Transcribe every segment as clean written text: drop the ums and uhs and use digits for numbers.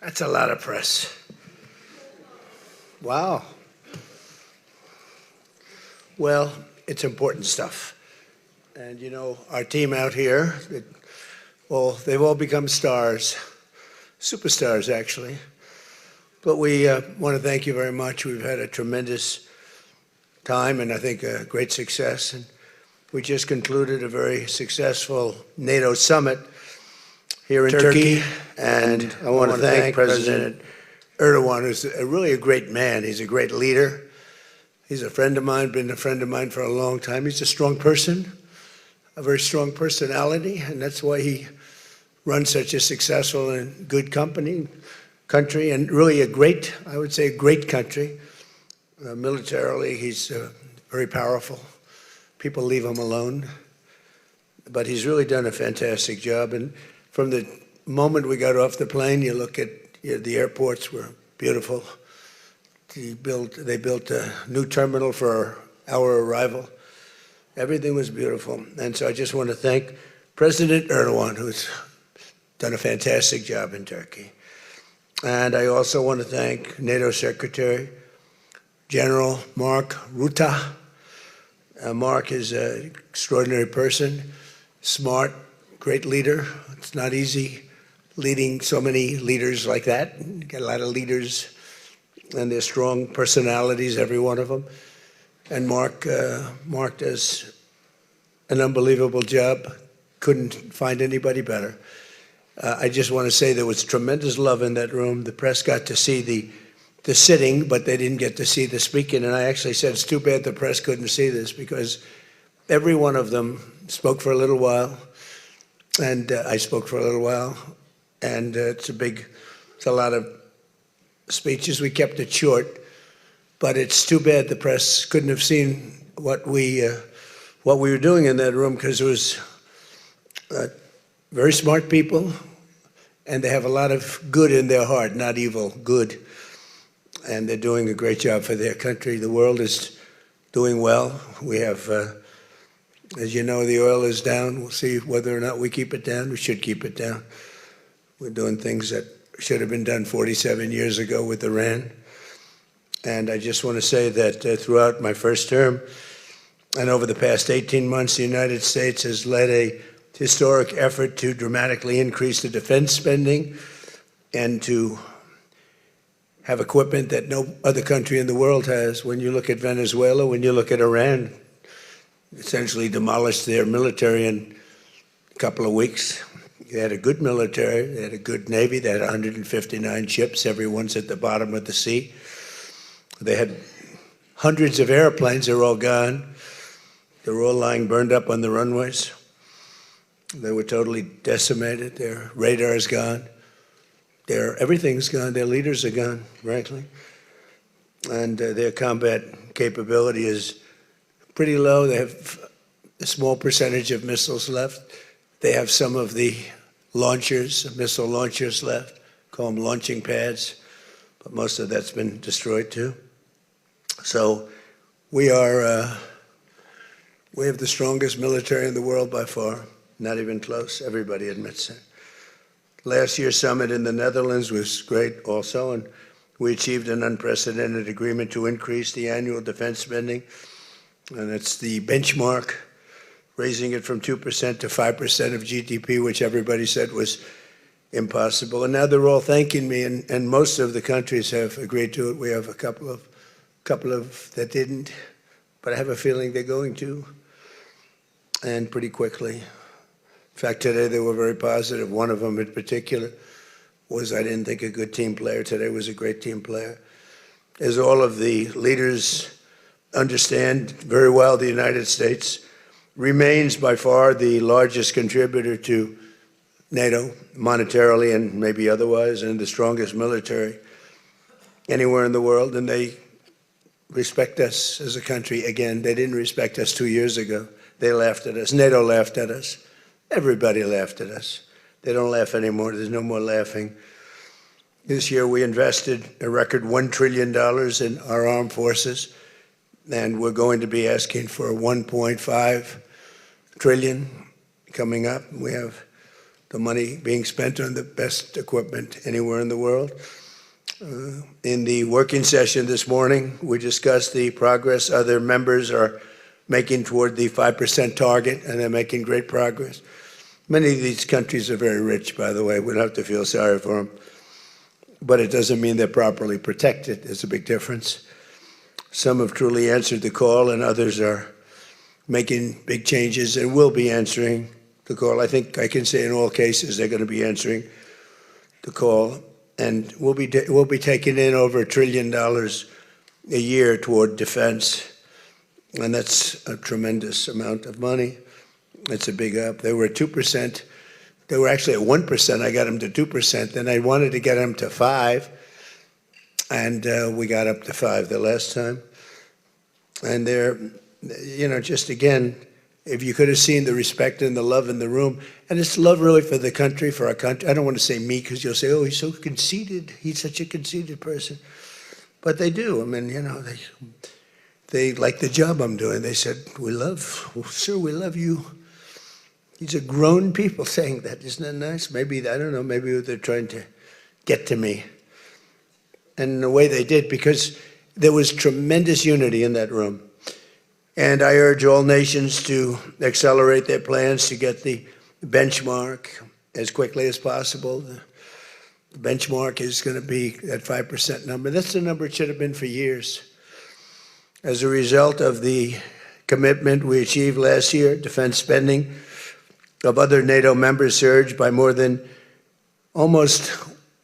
That's a lot of press. Wow. Well, it's important stuff. And you know, our team out here, they've all become stars, superstars actually. But we want to thank you very much. We've had a tremendous time and I think a great success. And we just concluded a very successful NATO summit here in Turkey. And I want to thank President Erdogan, who's really a great man. He's a great leader. He's a friend of mine, been a friend of mine for a long time. He's a strong person, a very strong personality, and that's why he runs such a successful and good country, and really a great, I would say, a great country. Militarily, he's very powerful. People leave him alone. But he's really done a fantastic job. And from the moment we got off the plane, you look at the airports were beautiful. They built a new terminal for our arrival. Everything was beautiful. And so I just want to thank President Erdogan, who's done a fantastic job in Turkey. And I also want to thank NATO Secretary General Mark Rutte. Mark is an extraordinary person, smart, great leader. It's not easy leading so many leaders like that. You get a lot of leaders, and they're strong personalities, every one of them. And Mark does an unbelievable job. Couldn't find anybody better. I just want to say there was tremendous love in that room. The press got to see the sitting, but they didn't get to see the speaking. And I actually said, it's too bad the press couldn't see this, because every one of them spoke for a little while, and I spoke for a little while. And it's a lot of speeches. We kept it short, but it's too bad the press couldn't have seen what we were doing in that room, because it was very smart people, and they have a lot of good in their heart, not evil, good. And they're doing a great job for their country. The world is doing well. We have, as you know, the oil is down. We'll see whether or not we keep it down. We should keep it down. We're doing things that should have been done 47 years ago with Iran. And I just want to say that throughout my first term and over the past 18 months, the United States has led a historic effort to dramatically increase the defense spending and to have equipment that no other country in the world has. When you look at Venezuela, when you look at Iran, essentially demolished their military in a couple of weeks. They had a good military, they had a good navy, they had 159 ships, everyone's at the bottom of the sea. They had hundreds of airplanes, they're all gone. They were all lying burned up on the runways. They were totally decimated, their radar's gone. Everything's gone, their leaders are gone, frankly. And their combat capability is pretty low. They have a small percentage of missiles left. They have some of the launchers, missile launchers left, call them launching pads, but most of that's been destroyed too. So we have the strongest military in the world by far, not even close, everybody admits it. Last year's summit in the Netherlands was great also, and we achieved an unprecedented agreement to increase the annual defense spending, and it's the benchmark, raising it from 2% to 5% of GDP, which everybody said was impossible. And now they're all thanking me, and most of the countries have agreed to it. We have a couple of that didn't, but I have a feeling they're going to, and pretty quickly. In fact, today they were very positive. One of them in particular was, I didn't think, a good team player. Today was a great team player. As all of the leaders understand very well, the United States remains by far the largest contributor to NATO, monetarily and maybe otherwise, and the strongest military anywhere in the world. And they respect us as a country. Again, they didn't respect us 2 years ago. They laughed at us. NATO laughed at us. Everybody laughed at us. They don't laugh anymore. There's no more laughing. This year we invested a record $1 trillion in our armed forces, and we're going to be asking for $1.5 trillion coming up. We have the money being spent on the best equipment anywhere in the world. In the working session this morning, we discussed the progress other members are making toward the 5% target, and they're making great progress. Many of these countries are very rich, by the way. We don't have to feel sorry for them. But it doesn't mean they're properly protected. There's a big difference. Some have truly answered the call, and others are making big changes and will be answering the call. I think I can say in all cases they're going to be answering the call. And we'll be taking in over $1 trillion a year toward defense. And that's a tremendous amount of money. It's a big up. They were at 2%. They were actually at 1%. I got them to 2%. Then I wanted to get them to 5%. And we got up to 5% the last time. And they're, you know, just again, if you could have seen the respect and the love in the room, and it's love really for the country, for our country. I don't want to say me because you'll say, oh, he's so conceited. He's such a conceited person. But they do. I mean, you know, they like the job I'm doing. They said, sir, we love you. These are grown people saying that. Isn't that nice? Maybe, I don't know, maybe they're trying to get to me. And in the way they did, because there was tremendous unity in that room. And I urge all nations to accelerate their plans to get the benchmark as quickly as possible. The benchmark is going to be that 5% number. That's the number it should have been for years. As a result of the commitment we achieved last year, defense spending of other NATO members surged by more than almost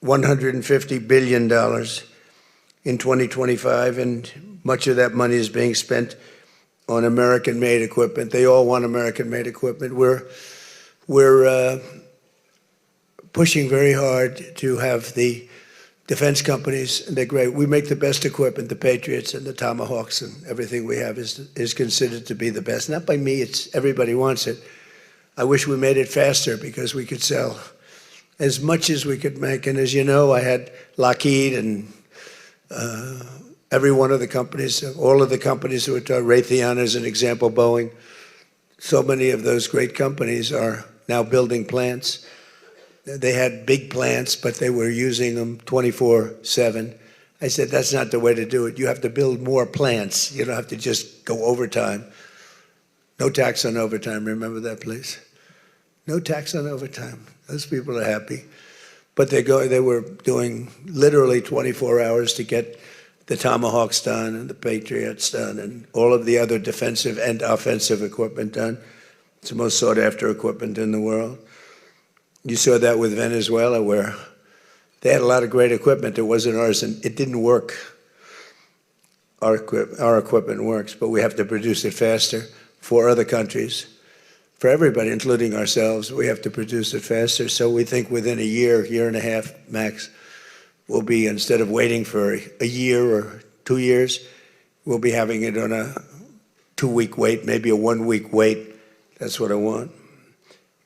$150 billion in 2025, and much of that money is being spent on American-made equipment. They all want American-made equipment. We're pushing very hard to have the defense companies, and they're great. We make the best equipment, the Patriots and the Tomahawks, and everything we have is considered to be the best. Not by me, it's everybody wants it. I wish we made it faster because we could sell as much as we could make. And as you know, I had Lockheed and every one of the companies, all of the companies who are Raytheon as an example, Boeing. So many of those great companies are now building plants. They had big plants, but they were using them 24/7. I said, that's not the way to do it. You have to build more plants. You don't have to just go overtime. No tax on overtime, remember that, please? No tax on overtime. Those people are happy. But they were doing literally 24 hours to get the Tomahawks done and the Patriots done and all of the other defensive and offensive equipment done. It's the most sought after equipment in the world. You saw that with Venezuela, where they had a lot of great equipment. It wasn't ours, and it didn't work. Our equipment works, but we have to produce it faster for other countries, for everybody, including ourselves. We have to produce it faster. So we think within a year and a half max, we'll be, instead of waiting for a year or 2 years, we'll be having it on a 2-week wait, maybe a 1-week wait. That's what I want.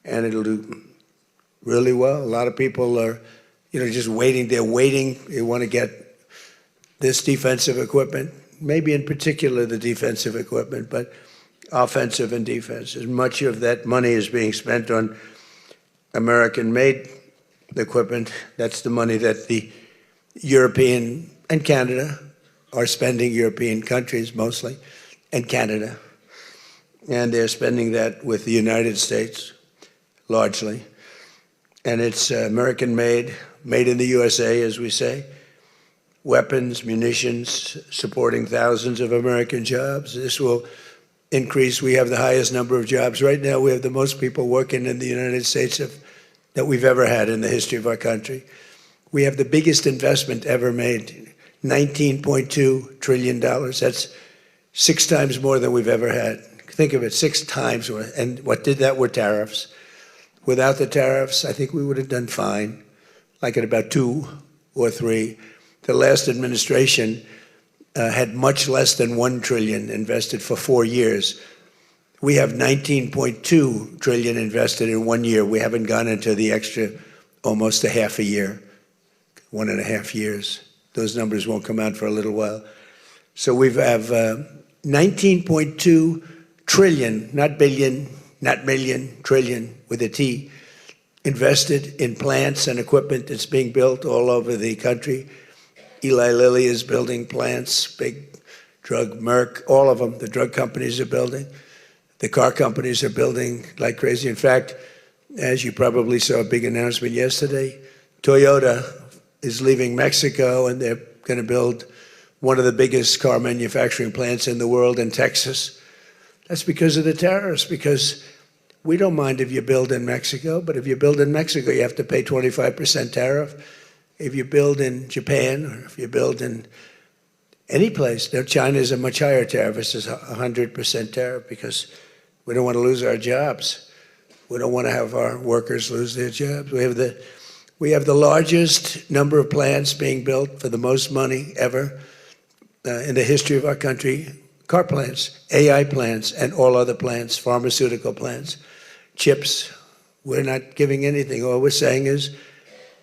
And it'll do really well. A lot of people are, just waiting. They're waiting. They want to get this defensive equipment, maybe in particular the defensive equipment, but offensive and defense. As much of that money is being spent on American-made equipment. That's the money that the European and Canada are spending, European countries mostly, and Canada. And they're spending that with the United States, largely. And it's American-made, made in the USA, as we say. Weapons, munitions, supporting thousands of American jobs. This will increase. We have the highest number of jobs. Right now, we have the most people working in the United States that we've ever had in the history of our country. We have the biggest investment ever made, $19.2 trillion. That's 6 times more than we've ever had. Think of it, 6 times more. And what did that were tariffs. Without the tariffs, I think we would have done fine, like at about 2 or 3. The last administration had much less than $1 trillion invested for 4 years. We have $19.2 trillion invested in 1 year. We haven't gone into the extra almost a half a year, 1.5 years. Those numbers won't come out for a little while. So we have 19.2 trillion, not billion, not million, trillion with a T, invested in plants and equipment that's being built all over the country. Eli Lilly is building plants, big drug, Merck, all of them, the drug companies are building. The car companies are building like crazy. In fact, as you probably saw a big announcement yesterday, Toyota is leaving Mexico and they're going to build one of the biggest car manufacturing plants in the world in Texas. That's because of the tariffs, because we don't mind if you build in Mexico, but if you build in Mexico, you have to pay 25% tariff. If you build in Japan, or if you build in any place, now China is a much higher tariff. It's 100% tariff because we don't want to lose our jobs. We don't want to have our workers lose their jobs. We have the largest number of plants being built for the most money ever in the history of our country. Car plants, AI plants, and all other plants, pharmaceutical plants, chips. We're not giving anything. All we're saying is,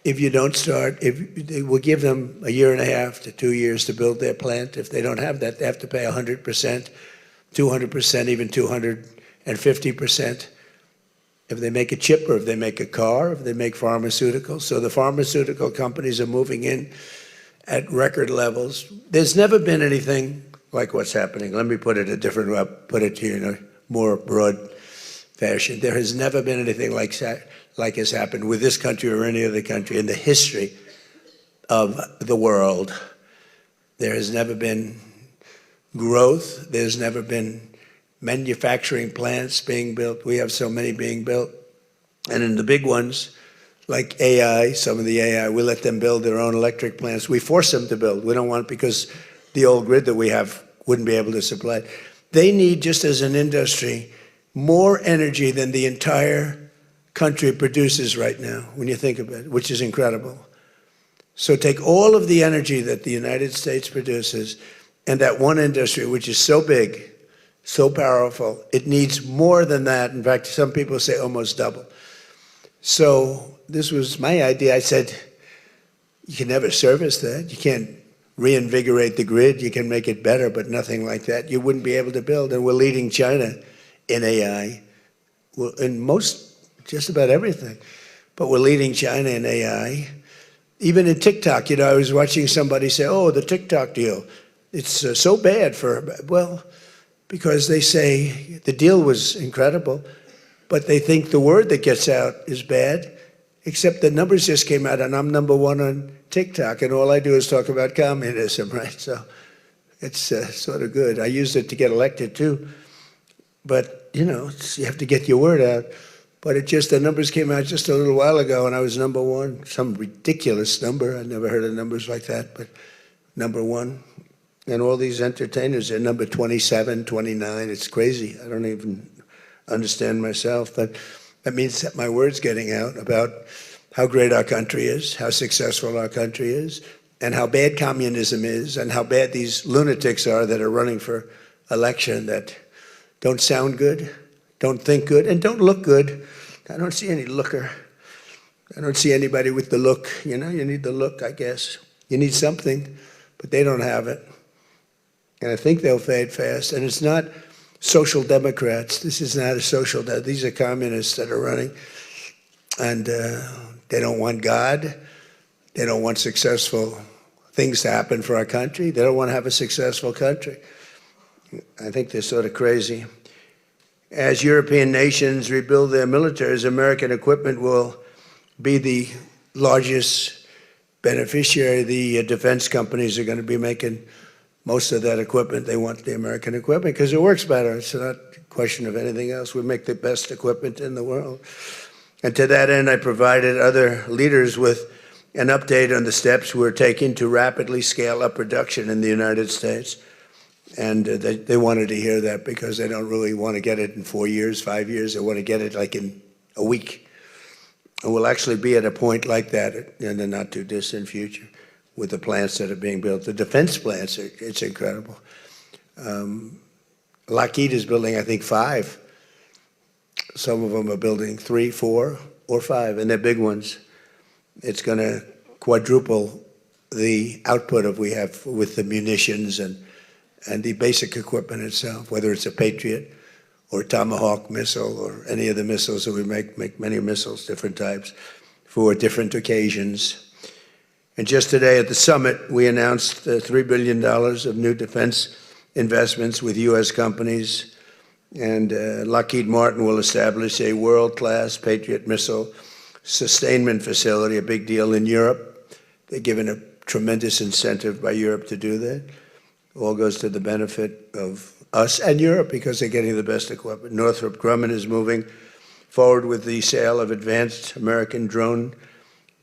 if you don't start, we'll give them a year and a half to 2 years to build their plant. If they don't have that, they have to pay 100%, 200%, even 250%. If they make a chip, or if they make a car, if they make pharmaceuticals. So the pharmaceutical companies are moving in at record levels. There's never been anything like what's happening. Let me put it a different way, put it to you in a more broad fashion. There has never been anything like has happened with this country or any other country in the history of the world. There has never been growth. There's never been manufacturing plants being built. We have so many being built. And in the big ones, like AI, some of the AI, we let them build their own electric plants. We force them to build. We don't want it because the old grid that we have wouldn't be able to supply. They need, just as an industry, more energy than the entire country produces right now, when you think about it, which is incredible. So take all of the energy that the United States produces and that one industry, which is so big, so powerful, it needs more than that. In fact, some people say almost double. So this was my idea. I said, you can never service that. You can't reinvigorate the grid. You can make it better, but nothing like that. You wouldn't be able to build. And we're leading China in AI, in just about everything. But we're leading China in AI. Even in TikTok, I was watching somebody say, oh, the TikTok deal, it's so bad well, because they say the deal was incredible, but they think the word that gets out is bad, except the numbers just came out, and I'm #1 on TikTok, and all I do is talk about communism, right? So it's sort of good. I used it to get elected, too. But, you have to get your word out. But the numbers came out just a little while ago, and I was #1, some ridiculous number. I never heard of numbers like that, but #1. And all these entertainers are number 27, 29. It's crazy. I don't even understand myself. But that means that my word's getting out about how great our country is, how successful our country is, and how bad communism is, and how bad these lunatics are that are running for election that don't sound good, don't think good, and don't look good. I don't see any looker. I don't see anybody with the look. You need the look, I guess. You need something, but they don't have it. And I think they'll fade fast. And it's not social democrats. This is not a social democrat. These are communists that are running. And they don't want God. They don't want successful things to happen for our country. They don't want to have a successful country. I think they're sort of crazy. As European nations rebuild their militaries, American equipment will be the largest beneficiary. The defense companies are going to be making most of that equipment. They want the American equipment because it works better. It's not a question of anything else. We make the best equipment in the world. And to that end, I provided other leaders with an update on the steps we're taking to rapidly scale up production in the United States. And they wanted to hear that because they don't really want to get it in 4 years, 5 years. They want to get it like in a week. And we'll actually be at a point like that in the not too distant future with the plants that are being built. The defense plants, it's incredible. Lockheed is building, I think, 5. Some of them are building 3, 4, or 5, and they're big ones. It's going to quadruple the output we have with the munitions and the basic equipment itself, whether it's a Patriot or Tomahawk missile, or any of the missiles that we make many missiles, different types, for different occasions. And just today at the summit, we announced $3 billion of new defense investments with U.S. companies, and Lockheed Martin will establish a world-class Patriot missile sustainment facility, a big deal in Europe. They're given a tremendous incentive by Europe to do that. All goes to the benefit of us and Europe because they're getting the best equipment. Northrop Grumman is moving forward with the sale of advanced American drone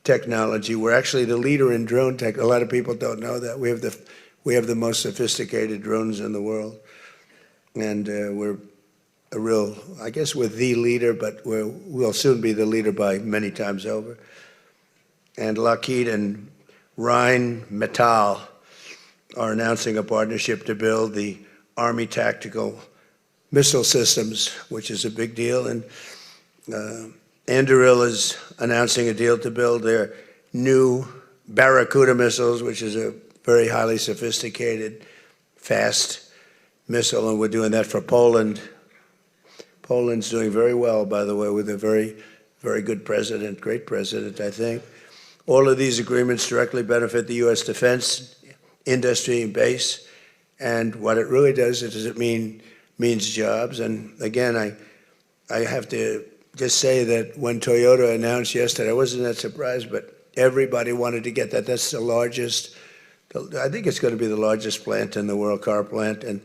technology. We're actually the leader in drone tech. A lot of people don't know that. We have the most sophisticated drones in the world. And we're a real, I guess we're the leader, but we'll soon be the leader by many times over. And Lockheed and Rheinmetall are announcing a partnership to build the Army Tactical Missile Systems, which is a big deal. And Anduril is announcing a deal to build their new Barracuda missiles, which is a very highly sophisticated, fast missile, and we're doing that for Poland. Poland's doing very well, by the way, with a very, very good president, great president, I think. All of these agreements directly benefit the U.S. defense industry and base, and what it really does is it means jobs. And again, I have to just say that when Toyota announced yesterday, I wasn't that surprised, but everybody wanted to get that. That's the largest, I think it's going to be the largest plant in the world, car plant, and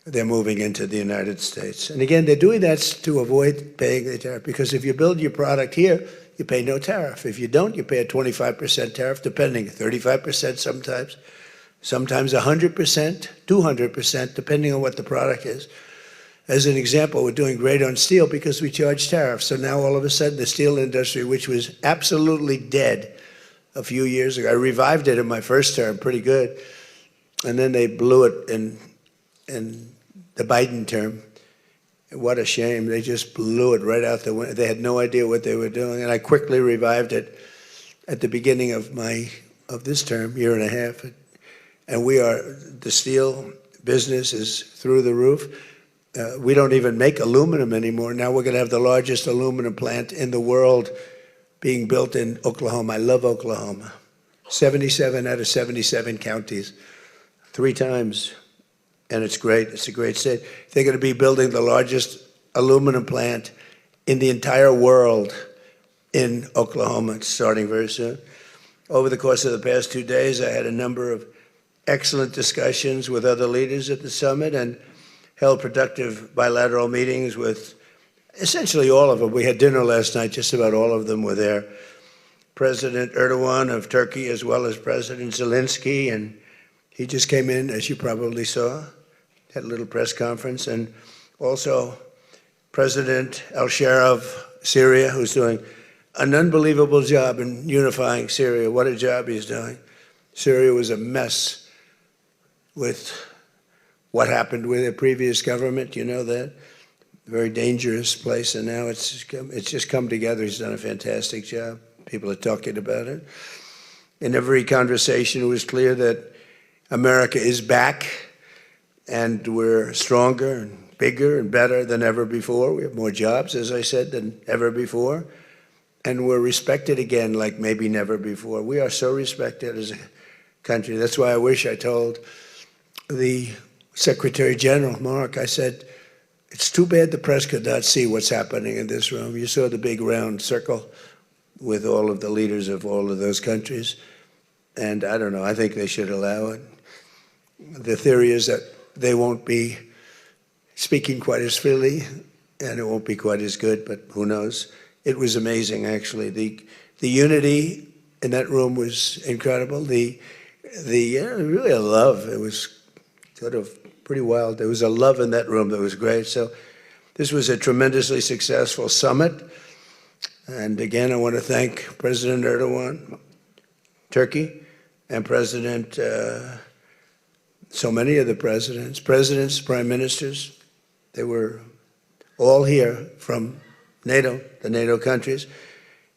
they're moving into the United States. And again, they're doing that to avoid paying the tariff, because if you build your product here, you pay no tariff. If you don't, you pay a 25% tariff, depending, 35% sometimes 100%, 200%, depending on what the product is. As an example, we're doing great on steel because we charge tariffs. So now all of a sudden the steel industry, which was absolutely dead a few years ago, I revived it in my first term, pretty good. And then they blew it in the Biden term. What a shame. They just blew it right out the window. They had no idea what they were doing. And I quickly revived it at the beginning of this term, year and a half. And the steel business is through the roof. We don't even make aluminum anymore. Now we're going to have the largest aluminum plant in the world being built in Oklahoma. I love Oklahoma. 77 out of 77 counties, 3 times. And it's great. It's a great state. They're going to be building the largest aluminum plant in the entire world in Oklahoma. It's starting very soon. Over the course of the past 2 days, I had a number of excellent discussions with other leaders at the summit and held productive bilateral meetings with essentially all of them. We had dinner last night, just about all of them were there. President Erdogan of Turkey, as well as President Zelensky, and he just came in, as you probably saw, had a little press conference, and also President al-Shara of Syria, who's doing an unbelievable job in unifying Syria. What a job he's doing. Syria was a mess with what happened with the previous government, you know that. Very dangerous place, and now it's just come together. He's done a fantastic job. People are talking about it. In every conversation, it was clear that America is back, and we're stronger and bigger and better than ever before. We have more jobs, as I said, than ever before. And we're respected again like maybe never before. We are so respected as a country. That's why I wish I told the Secretary General, Mark, I said, it's too bad the press could not see what's happening in this room. You saw the big round circle with all of the leaders of all of those countries. And I don't know, I think they should allow it. The theory is that they won't be speaking quite as freely, and it won't be quite as good, but who knows? It was amazing, actually. The unity in that room was incredible. Really a love. It was sort of pretty wild. There was a love in that room that was great. So this was a tremendously successful summit. And again, I want to thank President Erdogan, Turkey, and so many of the presidents, prime ministers. They were all here from NATO, the NATO countries.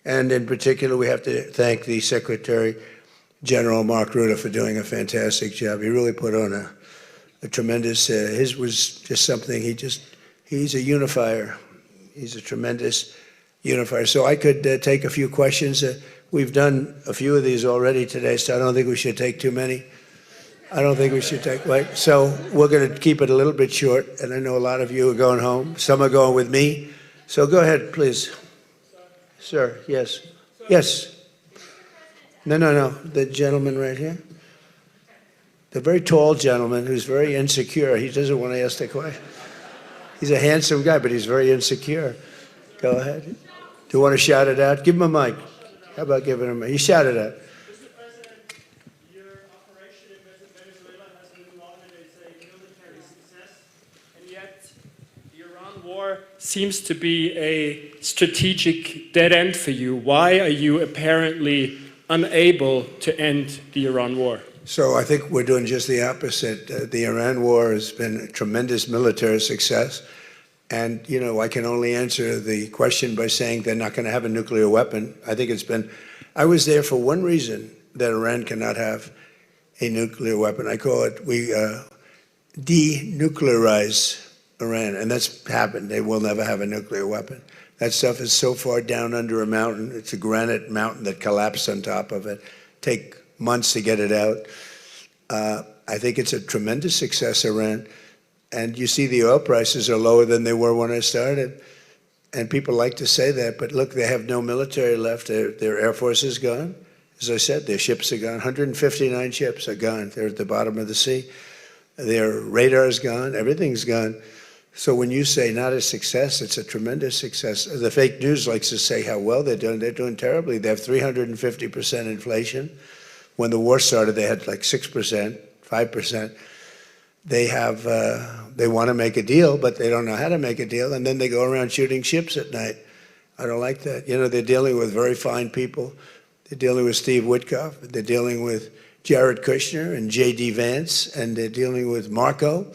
And in particular, we have to thank the Secretary General Mark Rutte for doing a fantastic job. He really put on a tremendous, his was just something, he He's a unifier. He's a tremendous unifier. So I could take a few questions. We've done a few of these already today, so I don't think we should take too many. I don't think we should take, right? So we're going to keep it a little bit short, and I know a lot of you are going home. Some are going with me. So go ahead, please. Sir, yes. Yes. No. The gentleman right here. The very tall gentleman who's very insecure. He doesn't want to ask the question. He's a handsome guy, but he's very insecure. Go ahead. Do you want to shout it out? Give him a mic. How about giving him a mic? You shout it out. Mr. President, your operation in Venezuela has been lauded as a military success, and yet the Iran war seems to be a strategic dead end for you. Why are you apparently unable to end the Iran war? So I think we're doing just the opposite. The Iran war has been a tremendous military success. And, you know, I can only answer the question by saying they're not going to have a nuclear weapon. I think I was there for one reason, that Iran cannot have a nuclear weapon. I call it, we denuclearize Iran, and that's happened. They will never have a nuclear weapon. That stuff is so far down under a mountain. It's a granite mountain that collapsed on top of it. Take months to get it out. I think it's a tremendous success, Iran. And you see the oil prices are lower than they were when I started. And people like to say that, but look, they have no military left. Their Air Force is gone. As I said, their ships are gone. 159 ships are gone. They're at the bottom of the sea. Their radar is gone. Everything's gone. So when you say not a success, it's a tremendous success. The fake news likes to say how well they're doing. They're doing terribly. They have 350% inflation. When the war started, they had like 6%, 5%. They want to make a deal, but they don't know how to make a deal, and then they go around shooting ships at night. I don't like that. You know, they're dealing with very fine people. They're dealing with Steve Witkoff. They're dealing with Jared Kushner and J.D. Vance, and they're dealing with Marco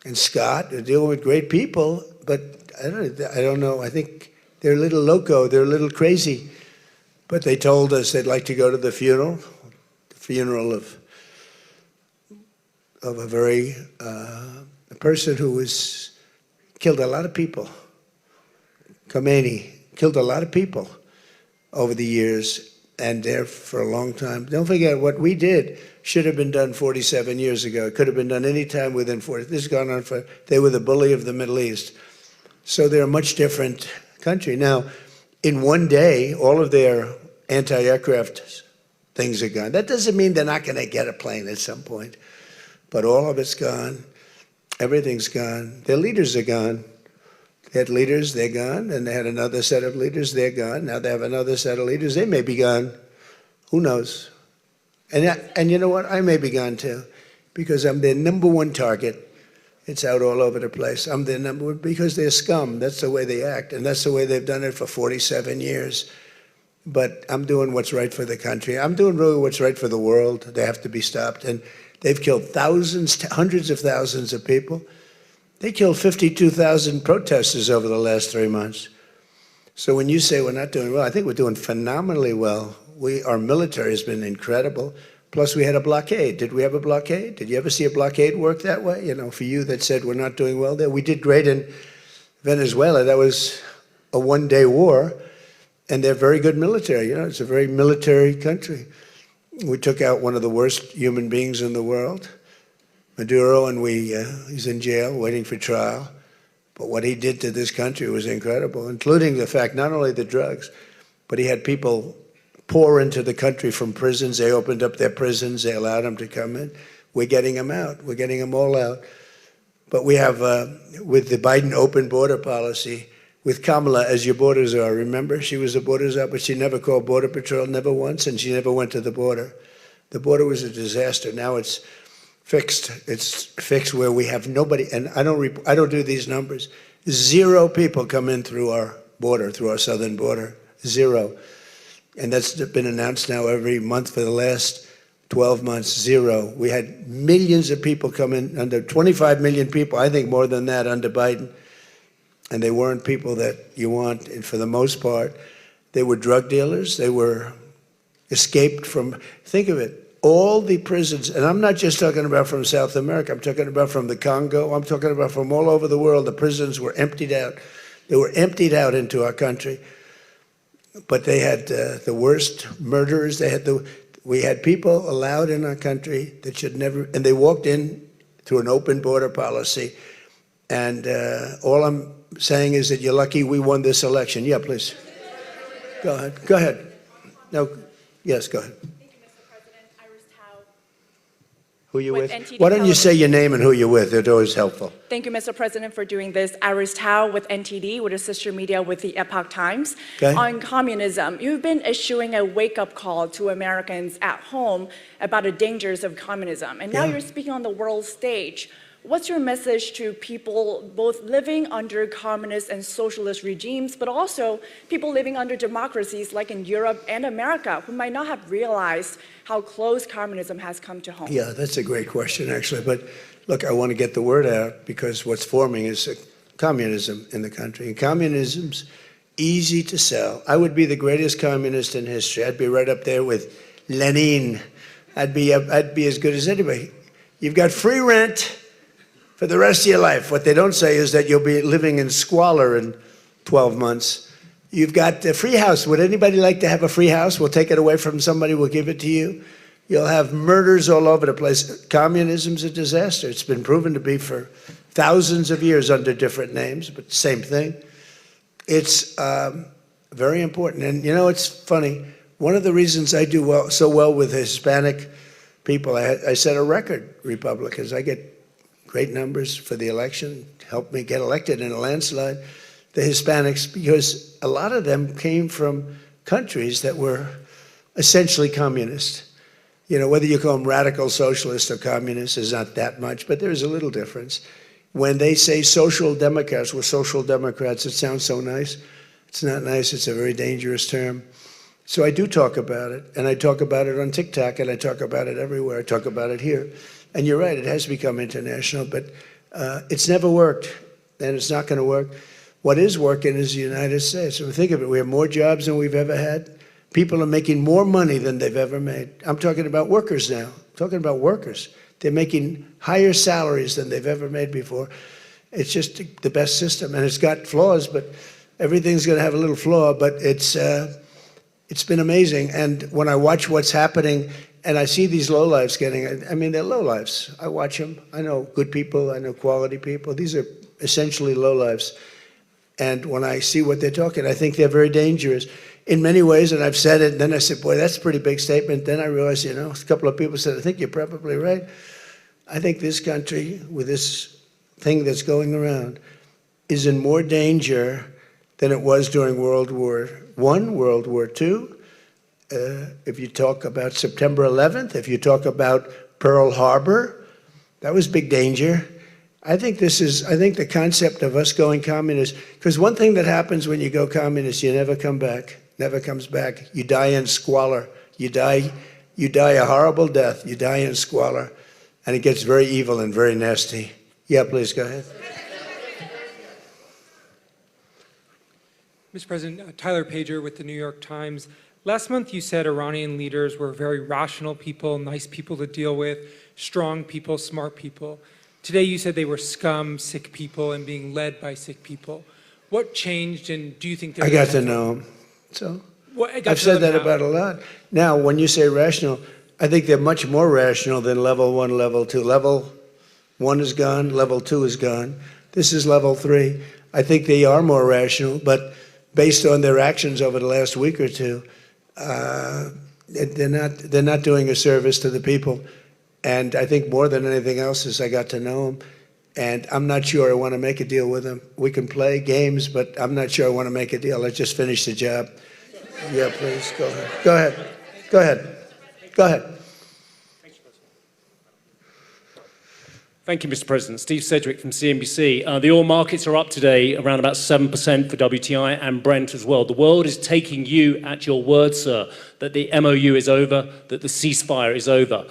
and Scott. They're dealing with great people, but I don't know. I think they're a little loco. They're a little crazy. But they told us they'd like to go to the funeral of a person who killed a lot of people. Khomeini killed a lot of people over the years, and there for a long time. Don't forget, what we did should have been done 47 years ago. It could have been done any time within 40. This has gone on for, they were the bully of the Middle East. So they're a much different country. Now, in one day, all of their anti-aircraft things are gone. That doesn't mean they're not going to get a plane at some point. But all of it's gone. Everything's gone. Their leaders are gone. They had leaders, they're gone. And they had another set of leaders, they're gone. Now they have another set of leaders, they may be gone. Who knows? And you know what? I may be gone too, because I'm their number one target. It's out all over the place. I'm their number one, because they're scum. That's the way they act. And that's the way they've done it for 47 years. But I'm doing what's right for the country. I'm doing really what's right for the world. They have to be stopped. And they've killed thousands, hundreds of thousands of people. They killed 52,000 protesters over the last 3 months. So when you say we're not doing well, I think we're doing phenomenally well. Our military has been incredible. Plus, we had a blockade. Did we have a blockade? Did you ever see a blockade work that way? You know, for you that said we're not doing well there. We did great in Venezuela. That was a one-day war, and they're very good military. You know, it's a very military country. We took out one of the worst human beings in the world, Maduro, and he's in jail waiting for trial. But what he did to this country was incredible, including the fact, not only the drugs, but he had people pour into the country from prisons. They opened up their prisons. They allowed them to come in. We're getting them out. We're getting them all out. But we have, with the Biden open border policy, with Kamala as your border czar. Remember, she was a border czar, but she never called Border Patrol, never once, and she never went to the border. The border was a disaster. Now it's fixed. It's fixed where we have nobody, and I don't do these numbers. 0 people come in through our border, through our southern border. 0. And that's been announced now every month for the last 12 months. 0. We had millions of people come in, under 25 million people, I think more than that under Biden. And they weren't people that you want, and for the most part, they were drug dealers. They were escaped from, think of it, all the prisons, and I'm not just talking about from South America, I'm talking about from the Congo, I'm talking about from all over the world, the prisons were emptied out. They were emptied out into our country, but they had the worst murderers. We had people allowed in our country that should never, and they walked in through an open border policy, and all I'm saying is that you're lucky we won this election. Yeah, please. Go ahead. Go ahead. No, yes, go ahead. Who you with? Why don't you say your name and who you're with? It's always helpful. Thank you, Mr. President, for doing this. Iris Tao with NTD, with a sister media with the Epoch Times. Okay. On communism, you've been issuing a wake-up call to Americans at home about the dangers of communism. And now you're speaking on the world stage. What's your message to people both living under communist and socialist regimes, but also people living under democracies like in Europe and America who might not have realized how close communism has come to home? Yeah, that's a great question, actually. But look, I want to get the word out because what's forming is communism in the country. And communism's easy to sell. I would be the greatest communist in history. I'd be right up there with Lenin. I'd be as good as anybody. You've got free rent for the rest of your life. What they don't say is that you'll be living in squalor in 12 months. You've got a free house. Would anybody like to have a free house? We'll take it away from somebody, we'll give it to you. You'll have murders all over the place. Communism's a disaster. It's been proven to be for thousands of years under different names, but same thing. It's very important. And you know, it's funny. One of the reasons I do so well with Hispanic people, I set a record, Republicans. I get great numbers for the election, helped me get elected in a landslide, the Hispanics, because a lot of them came from countries that were essentially communist. You know, whether you call them radical socialist or communist is not that much, but there's a little difference. When they say social democrats, we're social democrats, it sounds so nice. It's not nice, it's a very dangerous term. So I do talk about it, and I talk about it on TikTok, and I talk about it everywhere. I talk about it here. And you're right, it has become international, but it's never worked, and it's not going to work. What is working is the United States. So think of it, we have more jobs than we've ever had. People are making more money than they've ever made. I'm talking about workers now. I'm talking about workers. They're making higher salaries than they've ever made before. It's just the best system, and it's got flaws, but everything's going to have a little flaw, but it's been amazing. And when I watch what's happening, and I see these lowlifes getting, I mean, they're lowlifes. I watch them. I know good people. I know quality people. These are essentially lowlifes. And when I see what they're talking, I think they're very dangerous in many ways. And I've said it, and then I said, boy, that's a pretty big statement. Then I realized, you know, a couple of people said, I think you're probably right. I think this country, with this thing that's going around, is in more danger than it was during World War I, World War II. If you talk about September 11th, if you talk about Pearl Harbor, that was big danger. I think the concept of us going communist, because one thing that happens when you go communist, you never come back, never comes back. You die in squalor. You die a horrible death. You die in squalor, and it gets very evil and very nasty. Yeah, please go ahead. Mr. President, Tyler Pager with the New York Times. Last month you said Iranian leaders were very rational people, nice people to deal with, strong people, smart people. Today you said they were scum, sick people, and being led by sick people. What changed, and do you think I got to know them. So I've said that about a lot. Now, when you say rational, I think they're much more rational than level 1, level 2. Level 1 is gone, level 2 is gone. This is level 3. I think they are more rational, but based on their actions over the last week or two, they're not doing a service to the people. And I think more than anything else is I got to know them. And I'm not sure I want to make a deal with them. We can play games, but I'm not sure I want to make a deal. Let's just finish the job. Yeah, please, go ahead. Go ahead. Go ahead. Go ahead. Thank you, Mr. President. Steve Sedgwick from CNBC. The oil markets are up today, around about 7% for WTI and Brent as well. The world is taking you at your word, sir, that the MOU is over, that the ceasefire is over.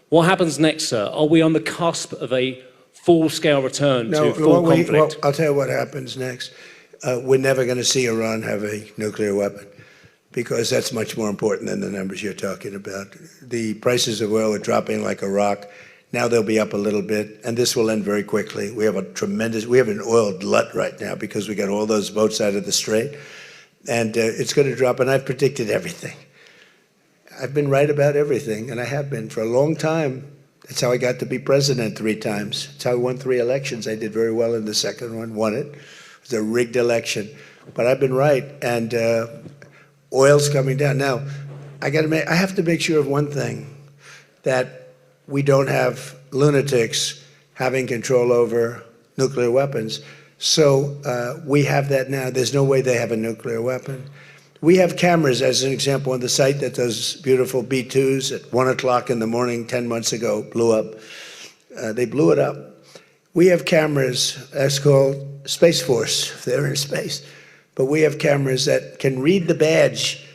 What happens next, sir? Are we on the cusp of a full-scale return to full conflict? I'll tell you what happens next. We're never going to see Iran have a nuclear weapon. because that's much more important than the numbers you're talking about. The prices of oil are dropping like a rock. Now they'll be up a little bit, and this will end very quickly. We have an oil glut right now because we got all those boats out of the strait, and it's going to drop, and I've predicted everything. I've been right about everything, and I have been for a long time. That's how I got to be president 3 times. That's how I won 3 elections. I did very well in the second one, won it. It was a rigged election, but I've been right, and oil's coming down. Now, I have to make sure of one thing, that we don't have lunatics having control over nuclear weapons. So we have that now. There's no way they have a nuclear weapon. We have cameras, as an example, on the site that those beautiful B-2s at 1 o'clock in the morning 10 months ago blew up. They blew it up. We have cameras, that's called Space Force, they're in space. But we have cameras that can read the badge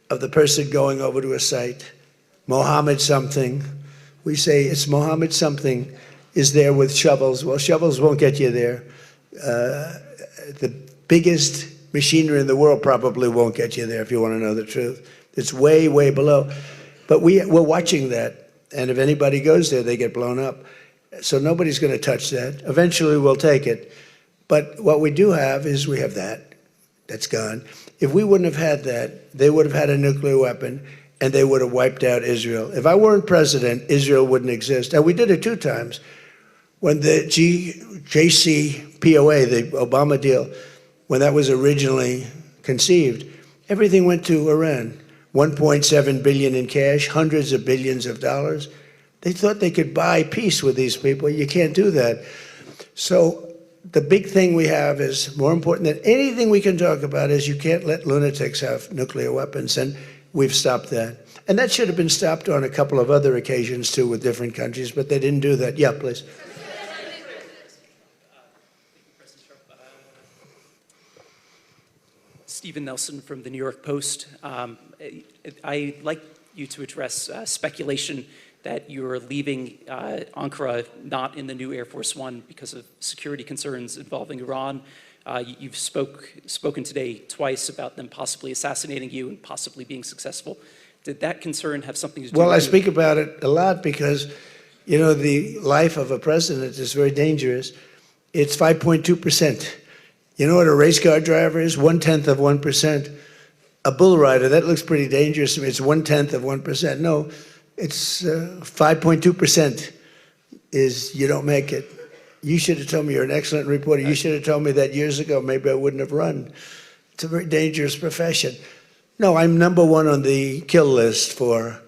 of the person going over to a site. Mohammed something. We say it's Mohammed something is there with shovels. Well, shovels won't get you there. The biggest machinery in the world probably won't get you there if you want to know the truth. It's way, way below. But we're watching that. And if anybody goes there, they get blown up. So nobody's going to touch that. Eventually, we'll take it. But what we do have is we have that. That's gone. If we wouldn't have had that, they would have had a nuclear weapon, and they would have wiped out Israel. If I weren't president, Israel wouldn't exist. And we did it 2 times. When the JCPOA, the Obama deal, when that was originally conceived, everything went to Iran. 1.7 billion in cash, hundreds of billions of dollars. They thought they could buy peace with these people. You can't do that. So the big thing we have is, more important than anything we can talk about, is you can't let lunatics have nuclear weapons, and we've stopped that. And that should have been stopped on a couple of other occasions, too, with different countries, but they didn't do that. Yeah, please. Stephen Nelson from the New York Post. I'd like you to address speculation that you're leaving Ankara not in the new Air Force One because of security concerns involving Iran. You've spoken today twice about them possibly assassinating you and possibly being successful. Did that concern have something to do with Well, I speak about it a lot because, you know, the life of a president is very dangerous. It's 5.2%. You know what a race car driver is? 1/10 of 1%. A bull rider, that looks pretty dangerous to me. It's 1/10 of 1%. No, it's 5.2% is you don't make it. You should have told me, you're an excellent reporter. You should have told me that years ago. Maybe I wouldn't have run. It's a very dangerous profession. No, I'm number 1 on the kill list for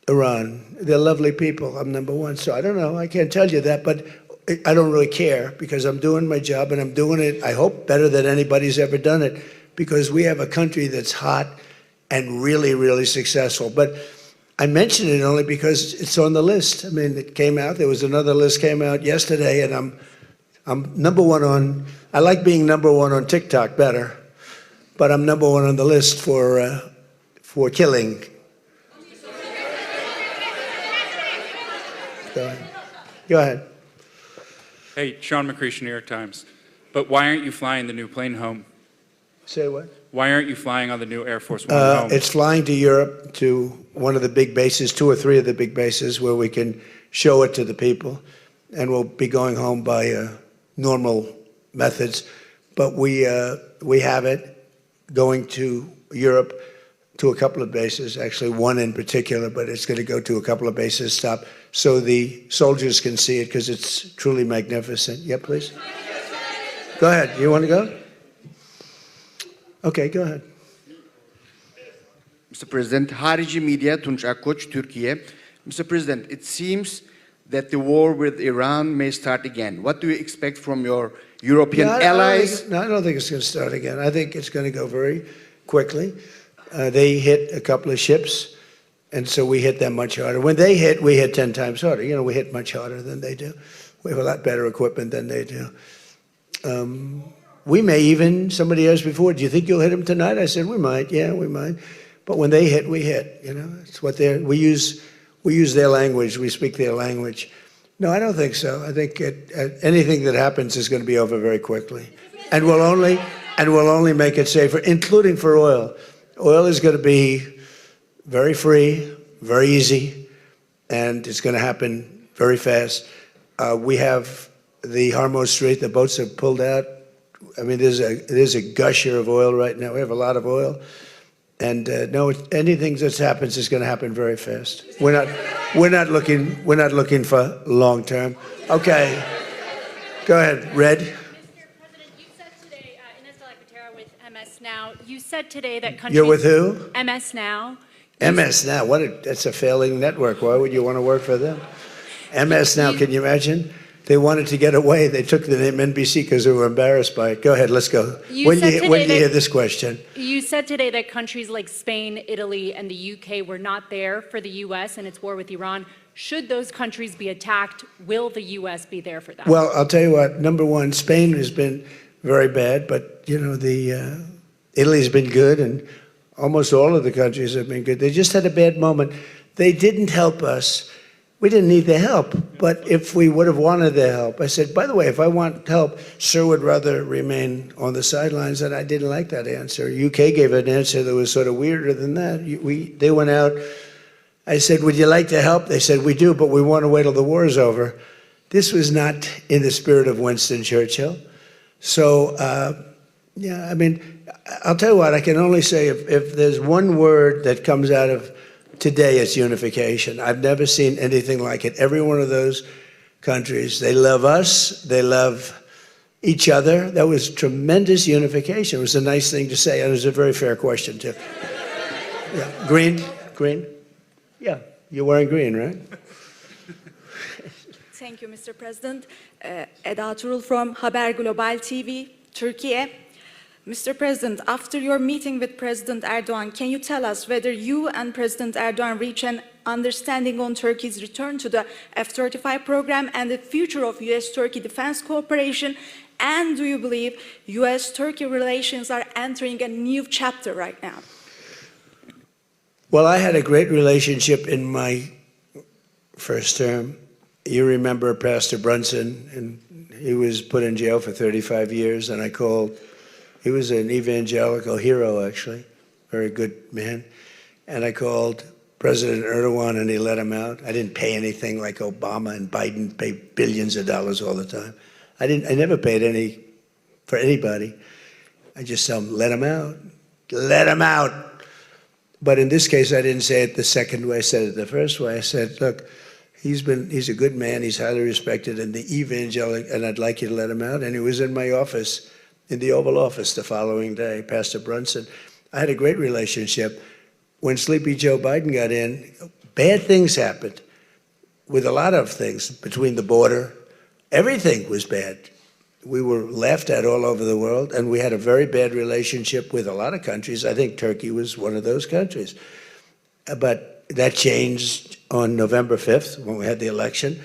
Iran. They're lovely people. I'm number 1. So I don't know. I can't tell you that, but I don't really care because I'm doing my job and I'm doing it, I hope, better than anybody's ever done it, because we have a country that's hot and really, really successful. But I mention it only because it's on the list. I mean, it came out. There was another list came out yesterday, and I'm number 1 on. I like being number 1 on TikTok better, but I'm number 1 on the list for killing. Go ahead. Hey, Sean McCreesh, New York Times. But why aren't you flying the new plane home? Say what? Why aren't you flying on the new Air Force One home? It's flying to Europe, to one of the big bases, 2 or 3 of the big bases, where we can show it to the people. And we'll be going home by normal methods. But we have it going to Europe, to a couple of bases, actually 1 in particular, but it's going to go to a couple of bases, stop, so the soldiers can see it, because it's truly magnificent. Yeah, please? Go ahead. You want to go? Okay, go ahead. Mr. President, Harici Media, Tunç Akkoç, Türkiye. Mr. President, it seems that the war with Iran may start again. What do you expect from your European allies? I don't think it's going to start again. I think it's going to go very quickly. They hit a couple of ships, and so we hit them much harder. When they hit, we hit 10 times harder. You know, we hit much harder than they do. We have a lot better equipment than they do. We may even, somebody asked before, do you think you'll hit them tonight? I said, we might. Yeah, we might. But when they hit, we hit. You know, it's what we use their language. We speak their language. No, I don't think so. I think anything that happens is going to be over very quickly, and we'll only make it safer, including for oil. Oil is going to be very free, very easy, and it's going to happen very fast. We have the Hormuz Strait, the boats have pulled out. I mean, there's a gusher of oil right now. We have a lot of oil. And no, anything that happens is going to happen very fast. We're not looking for long term. Okay, go ahead, Red. Mr. President, you said today, Ines de la Cuetara with MS Now, you said today that countries... You're with who? MS Now. MS Now. That's a failing network. Why would you want to work for them? MS Now. Can you imagine? They wanted to get away. They took the name NBC because they were embarrassed by it. Go ahead, let's go. When do you hear this question? You said today that countries like Spain, Italy, and the UK were not there for the U.S. and its war with Iran. Should those countries be attacked, will the U.S. be there for that? Well, I'll tell you what. Number one, Spain has been very bad, but you know Italy's been good, and almost all of the countries have been good. They just had a bad moment. They didn't help us. We didn't need the help, but if we would have wanted the help, I said, by the way, if I want help, Sir would rather remain on the sidelines, and I didn't like that answer. UK gave an answer that was sort of weirder than that. They went out. I said, would you like to help? They said, we do, but we want to wait till the war is over. This was not in the spirit of Winston Churchill. So, yeah, I mean, I'll tell you what, I can only say if there's one word that comes out of today, it's unification. I've never seen anything like it. Every one of those countries, they love us, they love each other. That was tremendous unification. It was a nice thing to say, and it was a very fair question, too. Yeah. Green? Yeah, you're wearing green, right? Thank you, Mr. President. Eda Turul from Haber Global TV, Turkey. Mr. President, after your meeting with President Erdogan, can you tell us whether you and President Erdogan reach an understanding on Turkey's return to the F-35 program and the future of U.S.-Turkey defense cooperation? And do you believe U.S.-Turkey relations are entering a new chapter right now? Well, I had a great relationship in my first term. You remember Pastor Brunson, and he was put in jail for 35 years, and I called. He was an evangelical hero, actually, very good man. And I called President Erdogan, and he let him out. I didn't pay anything like Obama and Biden pay billions of dollars all the time. I never paid any for anybody. I just tell him, let him out. Let him out. But in this case, I didn't say it the second way. I said it the first way. I said, look, he's a good man. He's highly respected in the evangelical, and I'd like you to let him out. And he was in my office, in the Oval Office the following day, Pastor Brunson. I had a great relationship. When Sleepy Joe Biden got in, bad things happened with a lot of things between the border. Everything was bad. We were laughed at all over the world, and we had a very bad relationship with a lot of countries. I think Turkey was one of those countries. But that changed on November 5th when we had the election.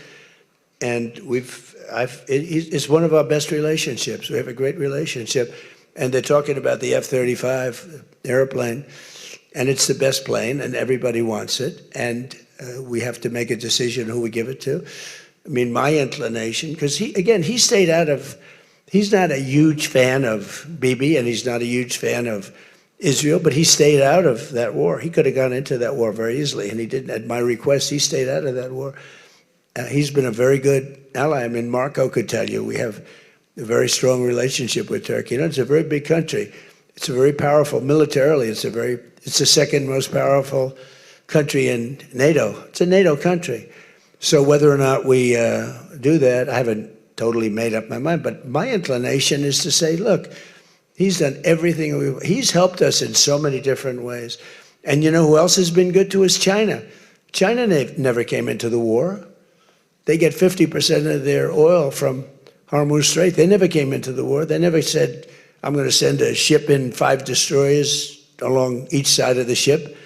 And it's one of our best relationships. We have a great relationship. And they're talking about the F-35 airplane, and it's the best plane, and everybody wants it. And we have to make a decision who we give it to. I mean, my inclination, because he stayed out of, he's not a huge fan of Bibi, and he's not a huge fan of Israel, but he stayed out of that war. He could have gone into that war very easily, and he didn't. At my request, he stayed out of that war. He's been a very good ally. I mean, Marco could tell you we have a very strong relationship with Turkey. You know, it's a very big country. It's a very powerful militarily. It's the second most powerful country in NATO. It's a NATO country. So whether or not we do that, I haven't totally made up my mind. But my inclination is to say, look, he's done everything. He's helped us in so many different ways. And you know who else has been good to us? China. China never came into the war. They get 50% of their oil from Hormuz Strait. They never came into the war. They never said, I'm going to send a ship in 5 destroyers along each side of the ship.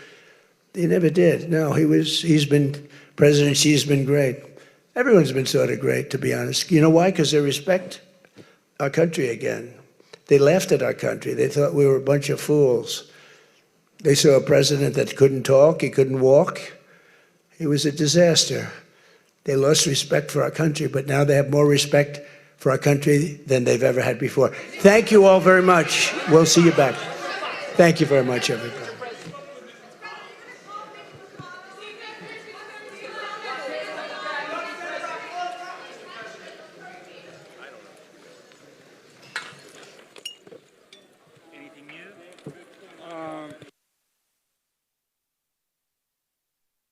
They never did. No, President Xi's been great. Everyone's been sort of great, to be honest. You know why? Because they respect our country again. They laughed at our country. They thought we were a bunch of fools. They saw a president that couldn't talk, he couldn't walk. He was a disaster. They lost respect for our country, but now they have more respect for our country than they've ever had before. Thank you all very much. We'll see you back. Thank you very much, everybody.